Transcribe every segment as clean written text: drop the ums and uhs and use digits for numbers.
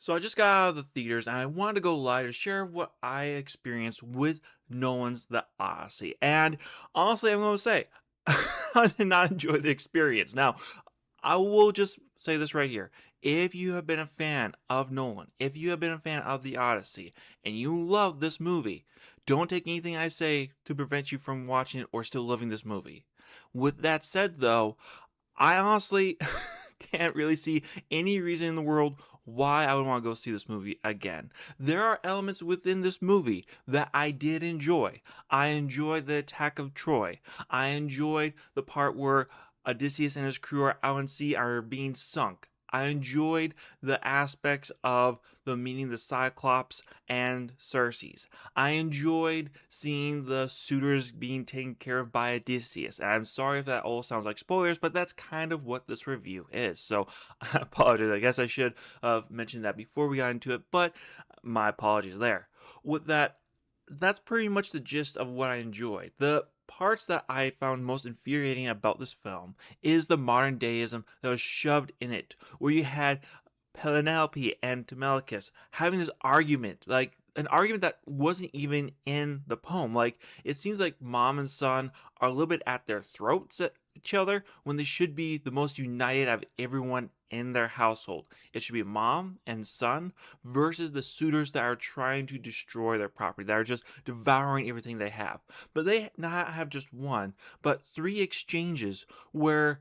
So I just got out of the theaters and I wanted to go live to share what I experienced with Nolan's The Odyssey. And honestly, I'm going to say, I did not enjoy the experience. Now, I will just say this right here. If you have been a fan of Nolan, if you have been a fan of The Odyssey, and you love this movie, don't take anything I say to prevent you from watching it or still loving this movie. With that said, though, I honestly can't really see any reason in the world why I would want to go see this movie again. There are elements within this movie that I did enjoy. I enjoyed the attack of Troy. I enjoyed the part where Odysseus and his crew are out at sea are being sunk. I enjoyed the aspects of the meeting the Cyclops and Circe's. I enjoyed seeing the suitors being taken care of by Odysseus. And I'm sorry if that all sounds like spoilers, but that's kind of what this review is. So I apologize. I guess I should have mentioned that before we got into it, but my apologies there. With that, that's pretty much the gist of what I enjoyed. The parts that I found most infuriating about this film is the modern deism that was shoved in it, where you had Penelope and Telemachus having this argument, like an argument that wasn't even in the poem. Like, it seems like mom and son are a little bit at their throats at each other when they should be the most united of everyone in their household. It should be mom and son versus the suitors that are trying to destroy their property, that are just devouring everything they have. But they not have just one, but three exchanges where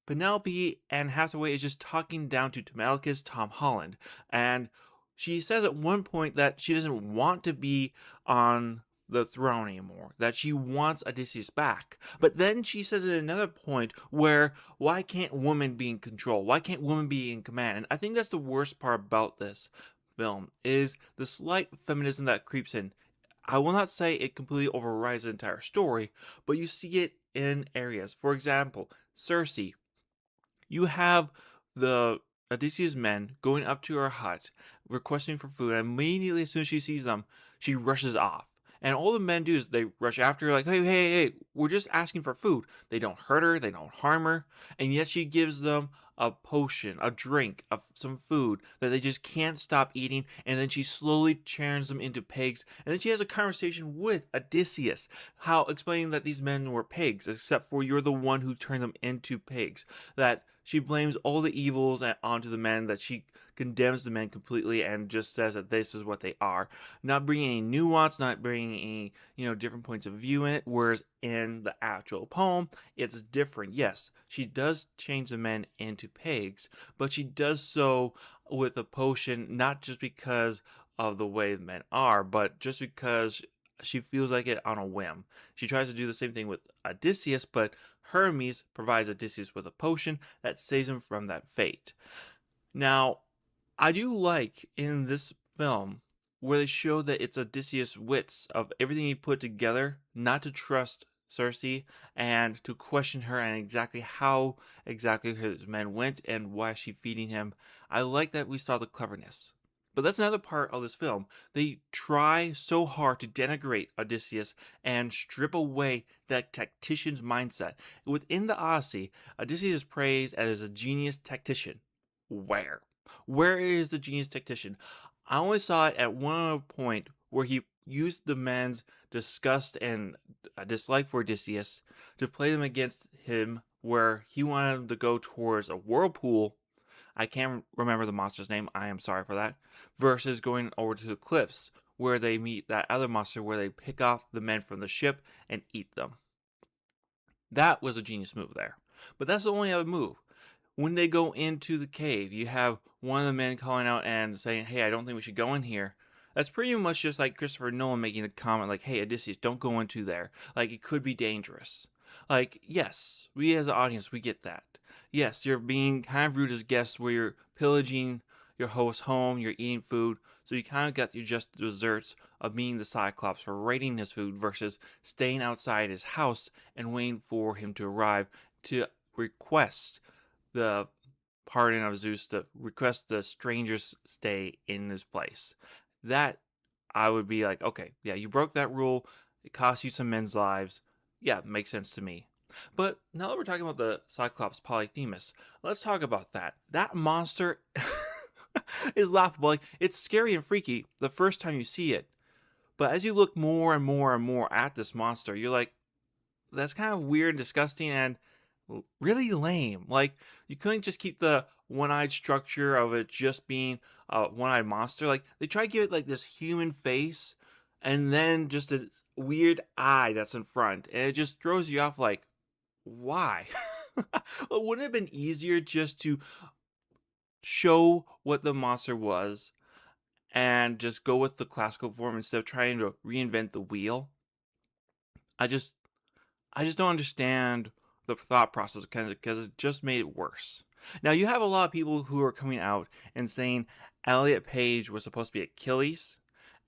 Penelope and Hathaway is just talking down to Telemachus, Tom Holland, and she says at one point that she doesn't want to be on the throne anymore, that she wants Odysseus back. But then she says at another point where, why can't women be in control? Why can't women be in command? And I think that's the worst part about this film, is the slight feminism that creeps in. I will not say it completely overrides the entire story, but you see it in areas. For example, Circe, you have the Odysseus' men going up to her hut, requesting for food, and immediately as soon as she sees them, she rushes off. And all the men do is they rush after her, like, hey, hey, hey, we're just asking for food. They don't hurt her, they don't harm her, and yet she gives them a potion, a drink, of some food that they just can't stop eating, and then she slowly turns them into pigs, and then she has a conversation with Odysseus, how explaining that these men were pigs, except for you're the one who turned them into pigs, that she blames all the evils onto the men, that she condemns the men completely and just says that this is what they are, not bringing any nuance, not bringing any, different points of view in it, whereas in the actual poem, it's different. Yes, she does change the men into pigs, but she does so with a potion, not just because of the way the men are, but just because she feels like it on a whim. She tries to do the same thing with Odysseus, but Hermes provides Odysseus with a potion that saves him from that fate. Now, I do like in this film where they show that it's Odysseus' wits of everything he put together not to trust Circe and to question her and exactly how exactly his men went and why she's feeding him. I like that we saw the cleverness. But that's another part of this film. They try so hard to denigrate Odysseus and strip away that tactician's mindset. Within the Odyssey, Odysseus is praised as a genius tactician. Where? Where is the genius tactician? I only saw it at one point where he used the men's disgust and dislike for Odysseus to play them against him, where he wanted them to go towards a whirlpool. I can't remember the monster's name, I am sorry for that, versus going over to the cliffs where they meet that other monster where they pick off the men from the ship and eat them. That was a genius move there. But that's the only other move. When they go into the cave, you have one of the men calling out and saying, hey, I don't think we should go in here. That's pretty much just like Christopher Nolan making a comment like, hey, Odysseus, don't go into there. Like, it could be dangerous. Like, yes, we as an audience, we get that. Yes, you're being kind of rude as guests where you're pillaging your host's home, you're eating food, so you kind of got your just desserts of meeting the Cyclops for raiding his food versus staying outside his house and waiting for him to arrive to request the pardon of Zeus, to request the strangers stay in his place. That I would be like, okay, yeah, you broke that rule. It cost you some men's lives. Yeah, it makes sense to me. But now that we're talking about the Cyclops Polyphemus, let's talk about that. That monster is laughable. Like, it's scary and freaky the first time you see it. But as you look more and more and more at this monster, you're like, that's kind of weird, disgusting, and really lame. Like, you couldn't just keep the one-eyed structure of it just being a one-eyed monster. Like, they try to give it like this human face and then just a weird eye that's in front, and it just throws you off. Like, why? Well, wouldn't it have been easier just to show what the monster was and just go with the classical form instead of trying to reinvent the wheel? I just I just don't understand the thought process because it just made it worse. Now you have a lot of people who are coming out and saying Elliot Page was supposed to be Achilles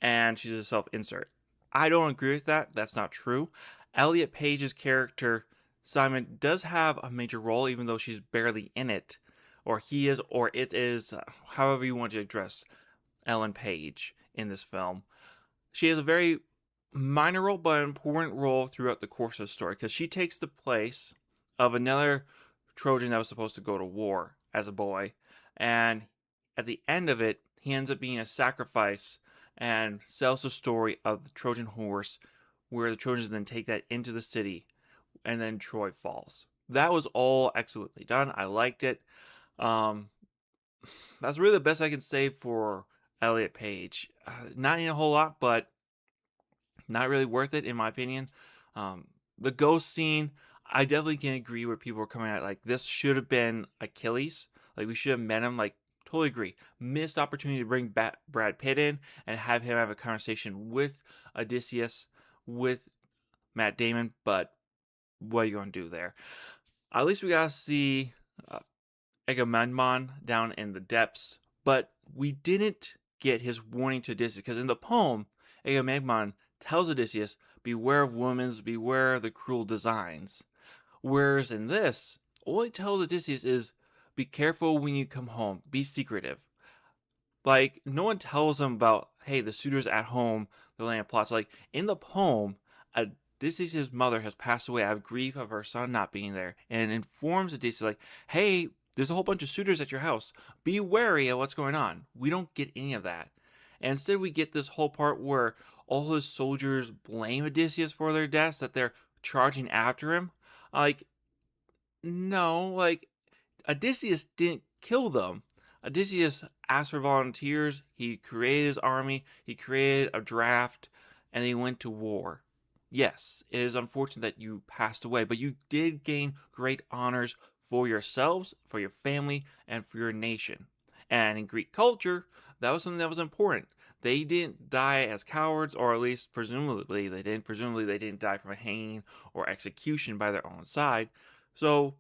and she's a self-insert. I don't agree with that. That's not true. Elliot Page's character Simon does have a major role, even though she's barely in it, or he is, or it is, however you want to address Ellen Page in this film. She has a very minor role, but an important role throughout the course of the story because she takes the place of another Trojan that was supposed to go to war as a boy. And at the end of it, he ends up being a sacrifice and sells the story of the Trojan horse, where the Trojans then take that into the city and then Troy falls. That was all excellently done. I liked it. Um, that's really the best I can say for Elliot Page. Not in a whole lot, but not really worth it in my opinion. The ghost scene, I definitely can agree where people are coming at like this should have been Achilles. Like we should have met him. Like totally agree. Missed opportunity to bring Brad Pitt in and have him have a conversation with Odysseus, with Matt Damon. But what are you gonna do there? At least we gotta see uh, Agamemnon down in the depths, but we didn't get his warning to Odysseus because in the poem, Agamemnon tells Odysseus, "Beware of women, beware of the cruel designs." Whereas in this, all he tells Odysseus is, "Be careful when you come home, be secretive." Like, no one tells him about, hey, the suitor's at home, the land plots. Like, in the poem, Odysseus' mother has passed away out of grief of her son not being there, and informs Odysseus, like, hey, there's a whole bunch of suitors at your house. Be wary of what's going on. We don't get any of that. And instead, we get this whole part where all his soldiers blame Odysseus for their deaths, that they're charging after him. Like, no, like, Odysseus didn't kill them. Odysseus asked for volunteers, he created his army, he created a draft, and he went to war. Yes, it is unfortunate that you passed away, but you did gain great honors for yourselves, for your family, and for your nation. And in Greek culture, that was something that was important. They didn't die as cowards, or at least presumably they didn't. Presumably they didn't die from a hanging or execution by their own side. So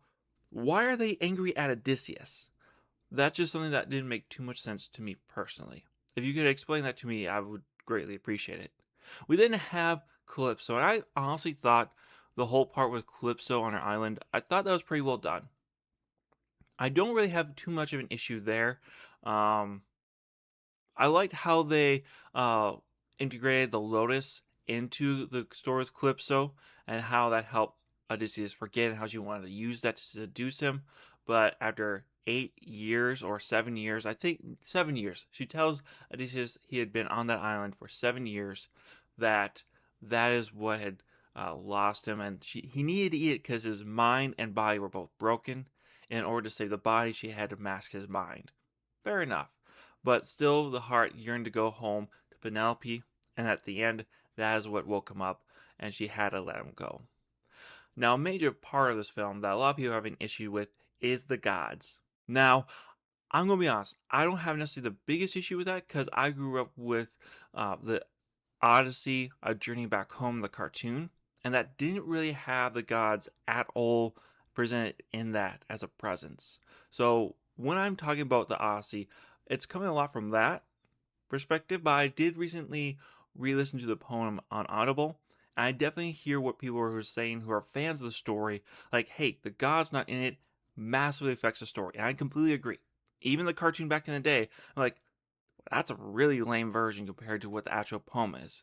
why are they angry at Odysseus? That's just something that didn't make too much sense to me personally. If you could explain that to me, I would greatly appreciate it. We then have Calypso, and I honestly thought the whole part with Calypso on her island, I thought that was pretty well done. I don't really have too much of an issue there. Um, I liked how they integrated the Lotus into the story with Calypso and how that helped Odysseus forget how she wanted to use that to seduce him. But after 8 years or 7 years, I think 7 years, she tells Odysseus he had been on that island for 7 years, that that is what had lost him, and he needed to eat it because his mind and body were both broken. In order to save the body, she had to mask his mind. Fair enough. But still, the heart yearned to go home to Penelope, and at the end, that is what woke him up, and she had to let him go. Now, a major part of this film that a lot of people have an issue with is the gods. Now, I'm going to be honest, I don't have necessarily the biggest issue with that because I grew up with the Odyssey, A Journey Back Home, the cartoon, and that didn't really have the gods at all presented in that as a presence. So when I'm talking about the Odyssey, it's coming a lot from that perspective, but I did recently re-listen to the poem on Audible, and I definitely hear what people are saying who are fans of the story, like, hey, the gods not in it massively affects the story, and I completely agree. Even the cartoon back in the day, I'm like, that's a really lame version compared to what the actual poem is.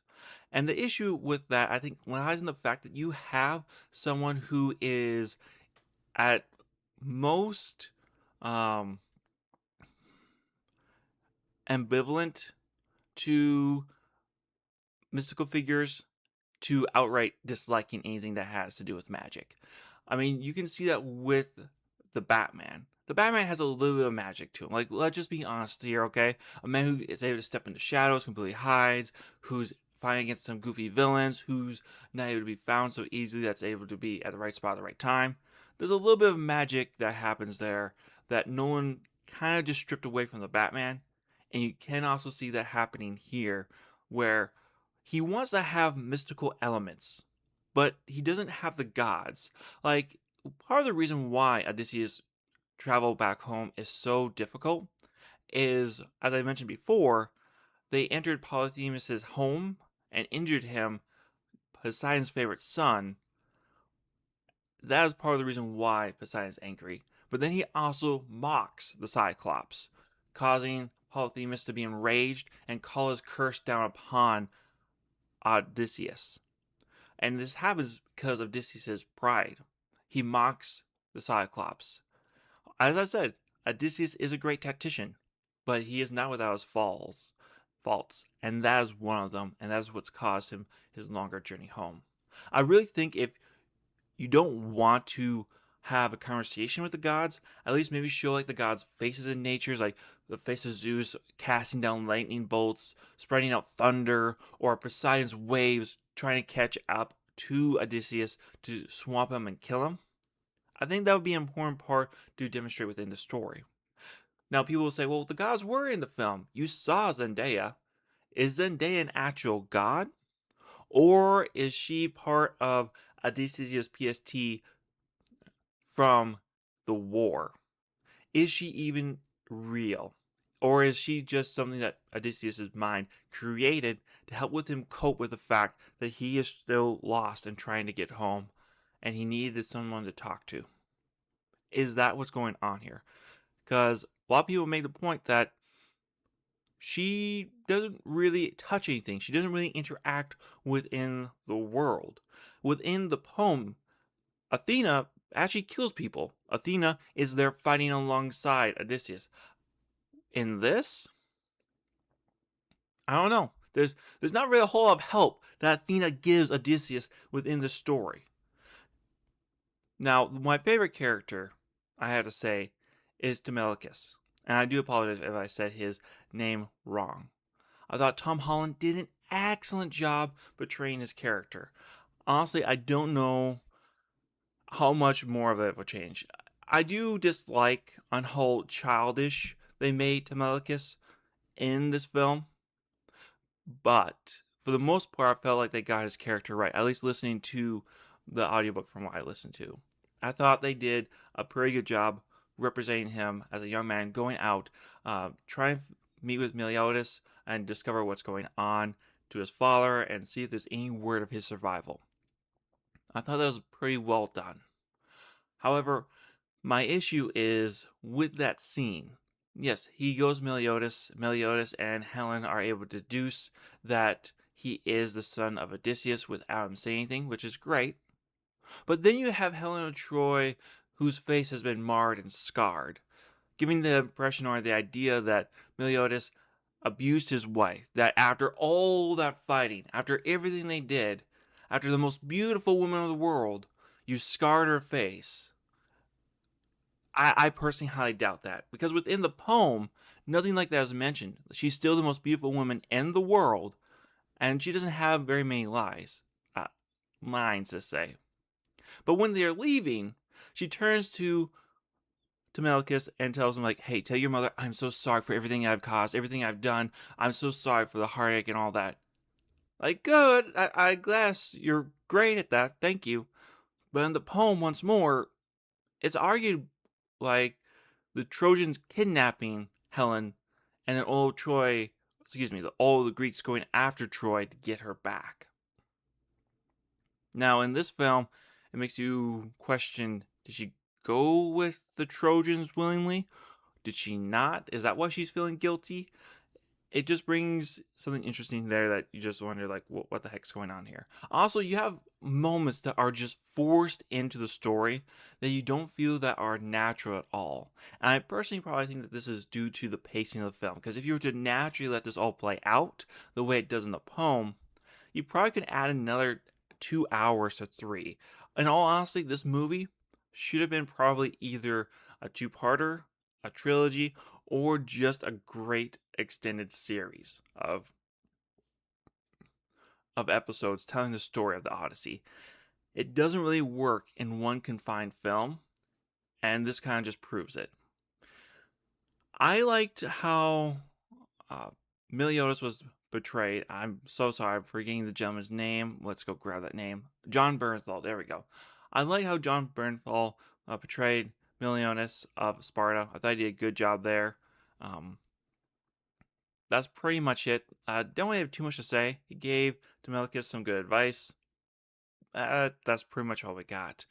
And the issue with that, I think, lies in the fact that you have someone who is at most, um, ambivalent to mystical figures to outright disliking anything that has to do with magic. I mean, you can see that with the Batman. The Batman has a little bit of magic to him. Like, let's just be honest here, okay? A man who is able to step into shadows, completely hides, who's fighting against some goofy villains, who's not able to be found so easily, that's able to be at the right spot at the right time. There's a little bit of magic that happens there that Nolan kind of just stripped away from the Batman. And you can also see that happening here, where he wants to have mystical elements, but he doesn't have the gods. Like, part of the reason why Odysseus' travel back home is so difficult is, as I mentioned before, they entered Polyphemus' home and injured him, Poseidon's favorite son. That is part of the reason why Poseidon is angry. But then he also mocks the Cyclops, causing Polyphemus to be enraged and call his curse down upon Odysseus. And this happens because of Odysseus' pride. He mocks the Cyclops. As I said, Odysseus is a great tactician, but he is not without his faults. And that is one of them, and that is what's caused him his longer journey home. I really think if you don't want to have a conversation with the gods, at least maybe show like the gods' faces in nature, like the face of Zeus casting down lightning bolts, spreading out thunder, or Poseidon's waves trying to catch up to Odysseus to swamp him and kill him. I think that would be an important part to demonstrate within the story. Now, people will say, well, the gods were in the film. You saw Zendaya. Is Zendaya an actual god? Or is she part of Odysseus' PST from the war? Is she even real? Or is she just something that Odysseus' mind created to help with him cope with the fact that he is still lost and trying to get home and he needed someone to talk to? Is that what's going on here? Because a lot of people make the point that she doesn't really touch anything. She doesn't really interact within the world. Within the poem, Athena actually kills people. Athena is there fighting alongside Odysseus. In this, I don't know. There's not really a whole lot of help that Athena gives Odysseus within the story. Now, my favorite character, I have to say, is Telemachus. And I do apologize if I said his name wrong. I thought Tom Holland did an excellent job portraying his character. Honestly, I don't know how much more of it will change. I do dislike on how childish they made Telemachus in this film, but for the most part, I felt like they got his character right, at least listening to the audiobook from what I listened to. I thought they did a pretty good job representing him as a young man going out, trying to meet with Meliodas and discover what's going on to his father and see if there's any word of his survival. I thought that was pretty well done. However, my issue is with that scene. Yes, he goes Meliodas. Meliodas and Helen are able to deduce that he is the son of Odysseus without him saying anything, which is great. But then you have Helen of Troy, whose face has been marred and scarred, giving the impression or the idea that Meliodas abused his wife, that after all that fighting, after everything they did, after the most beautiful woman of the world, you scarred her face. I personally highly doubt that, because within the poem, nothing like that is mentioned. She's still the most beautiful woman in the world, and she doesn't have very many lines to say. But when they're leaving, she turns to Telemachus and tells him, like, hey, tell your mother I'm so sorry for everything I've caused, everything I've done. I'm so sorry for the heartache and all that. Like, good, I guess you're great at that, thank you. But in the poem, once more, it's argued like the Trojans kidnapping Helen and then all the Greeks going after Troy to get her back. Now, in this film, it makes you question, did she go with the Trojans willingly? Did she not? Is that why she's feeling guilty? it just brings something interesting there that you just wonder, like, what the heck's going on here. Also, you have moments that are just forced into the story that you don't feel that are natural at all. And I personally probably think that this is due to the pacing of the film, because if you were to naturally let this all play out the way it does in the poem, you probably could add another 2 hours to three. In all honesty, this movie should have been probably either a two-parter, a trilogy, or just a great extended series of episodes telling the story of the Odyssey. It doesn't really work in one confined film, and this kind of just proves it. I liked how uh, Meliodas was betrayed. I'm so sorry, I'm forgetting the gentleman's name. Let's go grab that name. John Bernthal. There we go. I like how John Bernthal portrayed Meliodas of Sparta. I thought he did a good job there. Um, that's pretty much it. Don't really have too much to say. He gave Telemachus some good advice. That's pretty much all we got.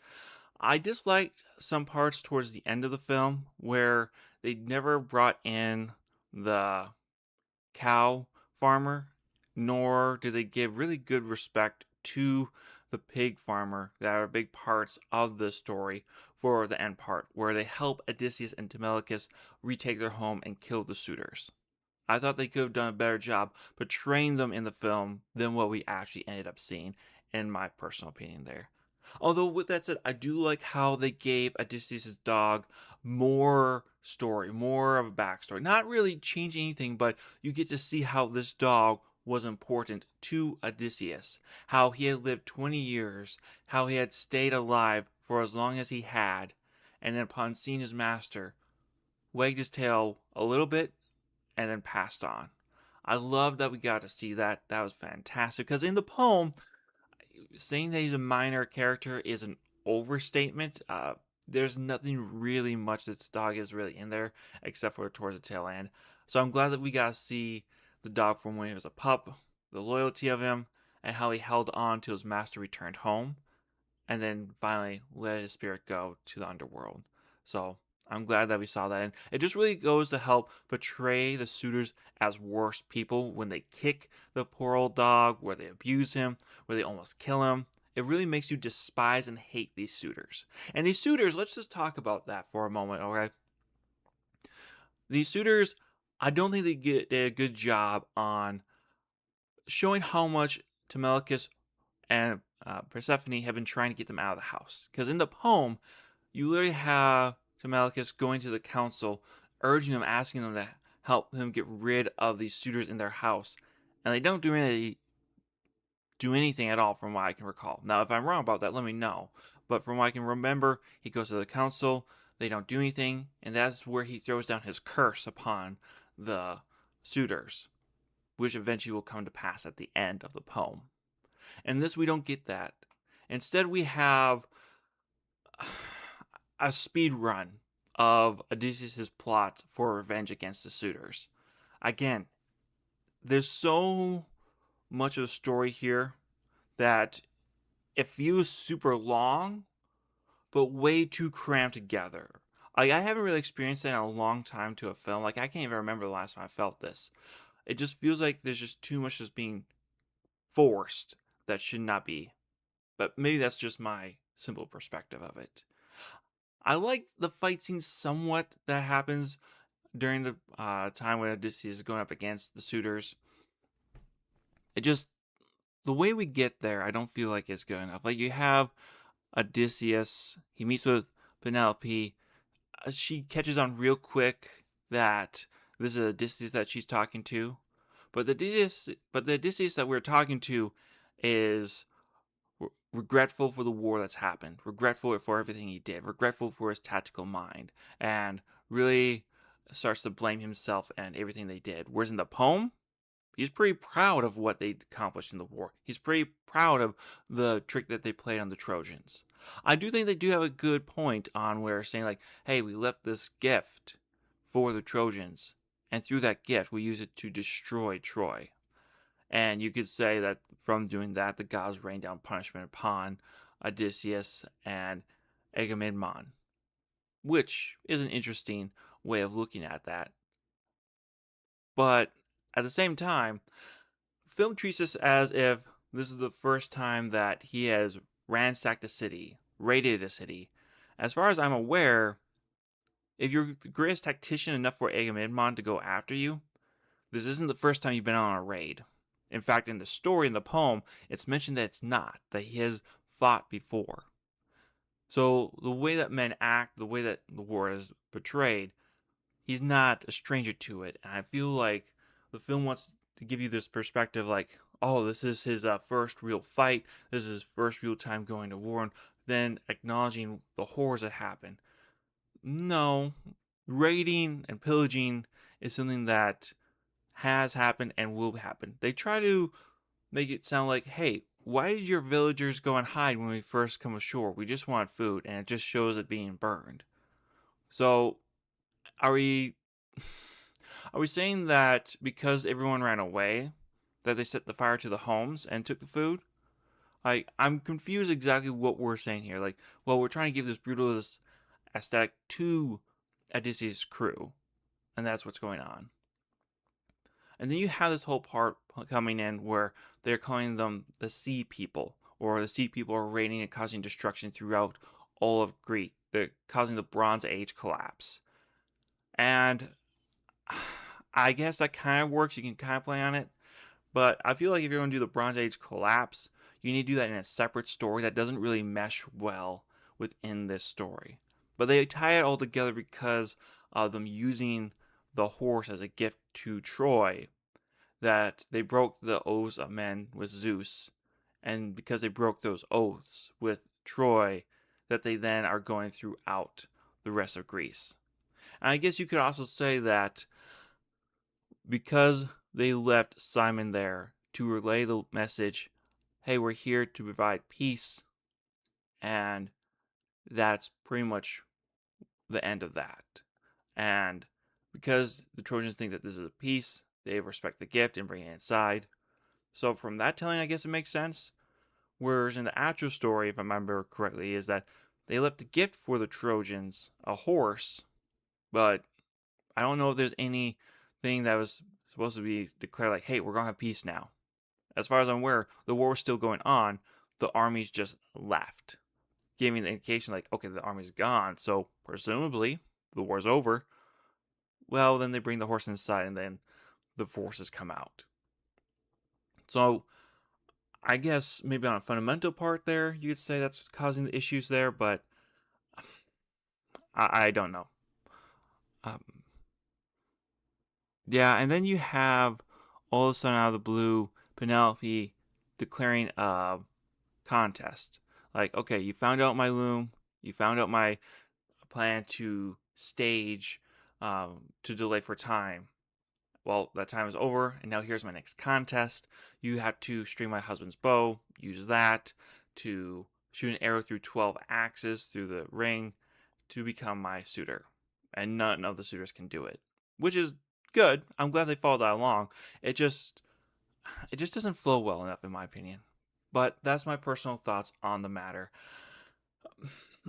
I disliked some parts towards the end of the film where they never brought in the cow farmer, nor did they give really good respect to the pig farmer that are big parts of the story for the end part, where they help Odysseus and Telemachus retake their home and kill the suitors. I thought they could have done a better job portraying them in the film than what we actually ended up seeing, in my personal opinion there. Although, with that said, I do like how they gave Odysseus' dog more story, more of a backstory. Not really changing anything, but you get to see how this dog was important to Odysseus. How he had lived 20 years, how he had stayed alive for as long as he had, and then upon seeing his master, wagged his tail a little bit and then passed on. I love that we got to see that. That was fantastic. Because in the poem, saying that he's a minor character is an overstatement. There's nothing really much that this dog is really in there, except for towards the tail end. So I'm glad that we got to see the dog from when he was a pup, the loyalty of him, and how he held on till his master returned home, and then finally let his spirit go to the underworld. So I'm glad that we saw that. And it just really goes to help portray the suitors as worse people when they kick the poor old dog, where they abuse him, where they almost kill him. It really makes you despise and hate these suitors. And these suitors, let's just talk about that for a moment, okay? These suitors, I don't think they did a good job on showing how much Telemachus and Persephone have been trying to get them out of the house. Because in the poem, you literally have Telemachus going to the council, urging them, asking them to help him get rid of these suitors in their house. And they don't do anything at all from what I can recall. Now, if I'm wrong about that, let me know. But from what I can remember, he goes to the council, they don't do anything, and that's where he throws down his curse upon the suitors, which eventually will come to pass at the end of the poem. In this, we don't get that. Instead, we have a speed run of Odysseus' plot for revenge against the suitors. Again, there's so much of the story here that it feels super long, but way too crammed together. Like, I haven't really experienced that in a long time to a film. Like, I can't even remember the last time I felt this. It just feels like there's just too much just being forced that should not be. But maybe that's just my simple perspective of it. I like the fight scene somewhat that happens during the time when Odysseus is going up against the suitors. It just, the way we get there, I don't feel like it's good enough. Like, you have Odysseus, he meets with Penelope. She catches on real quick that this is Odysseus that she's talking to. But the Odysseus that we're talking to is regretful for the war that's happened, regretful for everything he did, regretful for his tactical mind, and really starts to blame himself and everything they did. Whereas in the poem, he's pretty proud of what they accomplished in the war. He's pretty proud of the trick that they played on the Trojans. I do think they do have a good point on where saying, like, hey, we left this gift for the Trojans, and through that gift, we use it to destroy Troy. And you could say that from doing that, the gods rained down punishment upon Odysseus and Agamemnon, which is an interesting way of looking at that. But At the same time, film treats this as if this is the first time that he has ransacked a city, raided a city. As far as I'm aware, if you're the greatest tactician enough for Agamemnon to go after you, this isn't the first time you've been on a raid. In fact, in the story, in the poem, it's mentioned that it's not, that he has fought before. So the way that men act, the way that the war is portrayed, he's not a stranger to it. And I feel like the film wants to give you this perspective like, oh, this is his first real fight. This is his first real time going to war. And then acknowledging the horrors that happen. No, raiding and pillaging is something that has happened and will happen. They try to make it sound like, hey, why did your villagers go and hide when we first come ashore? We just want food, and it just shows it being burned. So, are we are we saying that because everyone ran away, that they set the fire to the homes and took the food? Like, I'm confused exactly what we're saying here. Like, well, we're trying to give this brutalist aesthetic to Odysseus' crew, and that's what's going on. And then you have this whole part coming in where they're calling them the sea people, or the sea people are raiding and causing destruction throughout all of Greece. They're causing the Bronze Age collapse. And I guess that kind of works. You can kind of play on it. But I feel like if you're going to do the Bronze Age collapse, you need to do that in a separate story that doesn't really mesh well within this story. But they tie it all together because of them using the horse as a gift to Troy, that they broke the oaths of men with Zeus, and because they broke those oaths with Troy, that they then are going throughout the rest of Greece. And I guess you could also say that because they left Simon there to relay the message, hey, we're here to provide peace, and that's pretty much the end of that. And because the Trojans think that this is a peace, they respect the gift and bring it inside. So from that telling, I guess it makes sense. Whereas in the actual story, if I remember correctly, is that they left a gift for the Trojans, a horse, but I don't know if there's anything that was supposed to be declared like, hey, we're going to have peace now. As far as I'm aware, the war was still going on. The armies just left, giving the indication like, okay, the army's gone, so presumably the war's over. Well, then they bring the horse inside, and then the forces come out. So I guess maybe on a fundamental part there, you could say that's causing the issues there, but I don't know. Um, yeah, and then you have all of a sudden out of the blue, Penelope declaring a contest. Like, okay, you found out my loom, you found out my plan to stage to delay for time. Well, that time is over, and now here's my next contest. You have to string my husband's bow, use that to shoot an arrow through 12 axes through the ring to become my suitor. And none of the suitors can do it, which is good. I'm glad they followed that along. It just doesn't flow well enough, in my opinion. But that's my personal thoughts on the matter.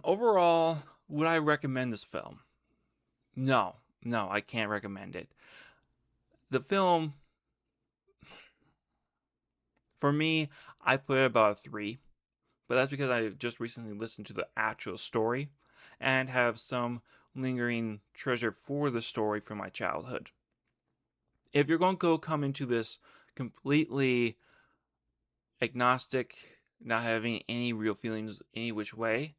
Overall, would I recommend this film? No, I can't recommend it. The film, for me, I put it about a 3, but that's because I just recently listened to the actual story and have some lingering treasure for the story from my childhood. If you're going to come into this completely agnostic, not having any real feelings any which way,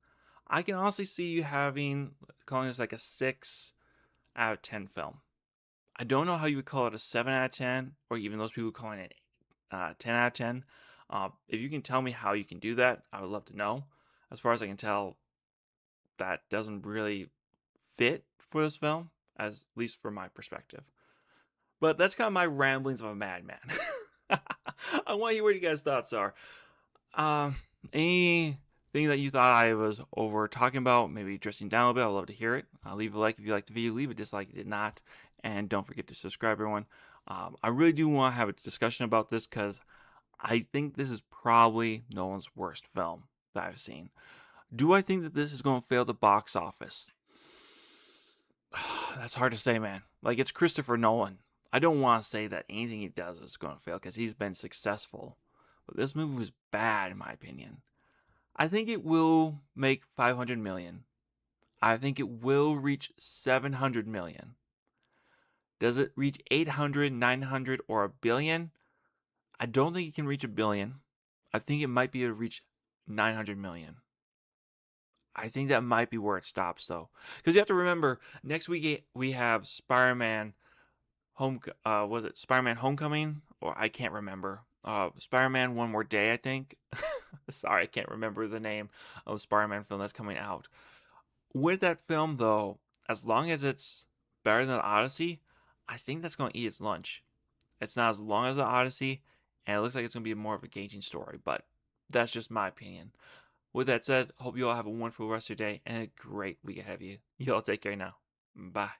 I can honestly see you calling this like a 6 out of 10 film. I don't know how you would call it a 7 out of 10, or even those people calling it 10 out of 10. If you can tell me how you can do that, I would love to know. As far as I can tell, that doesn't really fit for this film, at least from my perspective. But that's kind of my ramblings of a madman. I want to hear what you guys' thoughts are. Anything that you thought I was over talking about, maybe dressing down a little bit, I'd love to hear it. Leave a like if you liked the video, leave a dislike if you did not, and don't forget to subscribe, everyone. I really do want to have a discussion about this because I think this is probably Nolan's worst film that I've seen. Do I think that this is going to fail the box office? That's hard to say, man. Like, it's Christopher Nolan. I don't want to say that anything he does is going to fail because he's been successful. But this movie was bad, in my opinion. I think it will make 500 million. I think it will reach 700 million. Does it reach 800, 900, or a billion? I don't think it can reach a billion. I think it might be able to reach 900 million. I think that might be where it stops, though. Because you have to remember, next week we have Spider-Man was it Spider-Man Homecoming? Or I can't remember. Spider-Man One More Day, I think. Sorry, I can't remember the name of the Spider-Man film that's coming out. With that film, though, as long as it's better than the Odyssey, I think that's going to eat its lunch. It's not as long as the Odyssey, and it looks like it's going to be more of a engaging story, but that's just my opinion. With that said, hope you all have a wonderful rest of your day and a great week ahead of you. You all take care now. Bye.